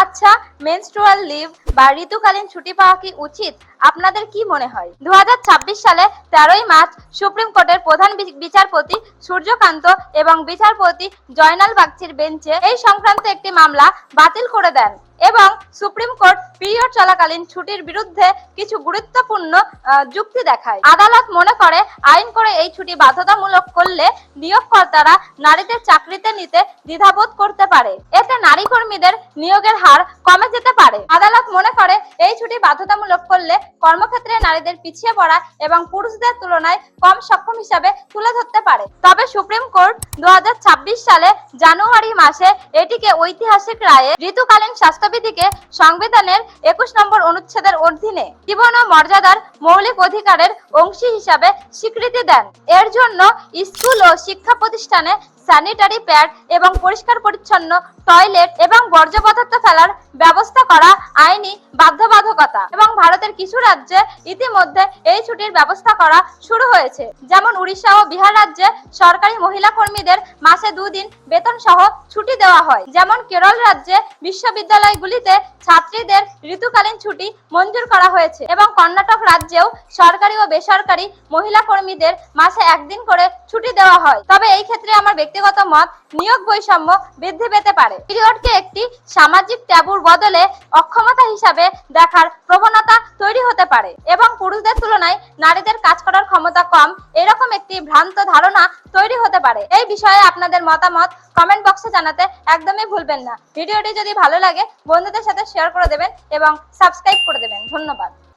আচ্ছা, menstrual leave বা ঋতুকালীন ছুটি পাওয়া কি উচিত? আপনাদের কি মনে হয়? 2026 সালে 13ই মার্চ সুপ্রিম কোর্টের প্রধান বিচারপতি সূর্যকান্ত এবং বিচারপতি জয়নাল বাগচির বেঞ্চে এই সংক্রান্ত একটি মামলা বাতিল করে দেন এবং সুপ্রিম কোর্ট পিরিয়ড চলাকালীন ছুটির বিরুদ্ধে কিছু গুরুত্বপূর্ণ যুক্তি দেখায়। আদালত মনে করে আইন করে এই ছুটি বাধ্যতামূলক করলে নিয়োগকর্তারা নারীদের চাকরিতে নিতে দ্বিধাবোধ করতে পারে। এতে নারী কর্মীদের নিয়োগের হার কমে যেতে পারে। আদালত মনে করে এই ছুটি বাধ্যতামূলক করলে কর্মক্ষেত্রে নারীদের পিছিয়ে পড়া এবং পুরুষদের তুলনায় কম সক্ষম হিসাবে তুলে ধরতে পারে। তবে সুপ্রিম কোর্ট 2026 সালে জানুয়ারি মাসে এটিকে ঐতিহাসিক রায়ে ঋতুকালীন স্বাস্থ্যবিধিকে সংবিধানের 21 নম্বর অনুচ্ছেদের অধীনে জীবন ও মর্যাদার মৌলিক অধিকারের অংশী হিসাবে স্বীকৃতি দেন। এর জন্য স্কুল ও শিক্ষা প্রতিষ্ঠানে স্যানিটারি প্যাড এবং পরিষ্কার পরিচ্ছন্ন টয়লেট এবং বর্জ্য পদার্থ ফেলার ব্যবস্থা করা আইনি বাধ্যবাধকতা এবং ভারতের কিছু রাজ্যে ইতিমধ্যে এই ছুটির ব্যবস্থা করা শুরু হয়েছে। যেমন উড়িষ্যা ও বিহার রাজ্যে সরকারি মহিলা কর্মীদের মাসে 2 দিন বেতন সহ ছুটি দেওয়া হয়। যেমন কেরল রাজ্যে বিশ্ববিদ্যালয়গুলিতে ছাত্রীদের ঋতুকালীন ছুটি মঞ্জুর করা হয়েছে এবং কর্ণাটক রাজ্যেও সরকারি ও বেসরকারি মহিলা কর্মীদের মাসে 1 দিন করে ছুটি দেওয়া হয়। তবে এই ক্ষেত্রে আমার ব্যক্তিগত মত, নিয়োগ বৈষম্য বৃদ্ধি পেতে পারে। পিরিয়ডকে একটি সামাজিক ট্যাবুর বদলে অক্ষমতা হিসাবে দেখার প্রবণতা তৈরি হতে পারে এবং পুরুষদের তুলনায় নারীদের কাজ করার ক্ষমতা কম, এরকম একটি ভ্রান্ত ধারণা তৈরি হতে পারে। এই বিষয়ে আপনাদের মতামত কমেন্ট বক্সে জানাতে একদমই ভুলবেন না। ভিডিওটি যদি ভালো লাগে বন্ধুদের সাথে শেয়ার করে দেবেন এবং সাবস্ক্রাইব করে দেবেন। ধন্যবাদ।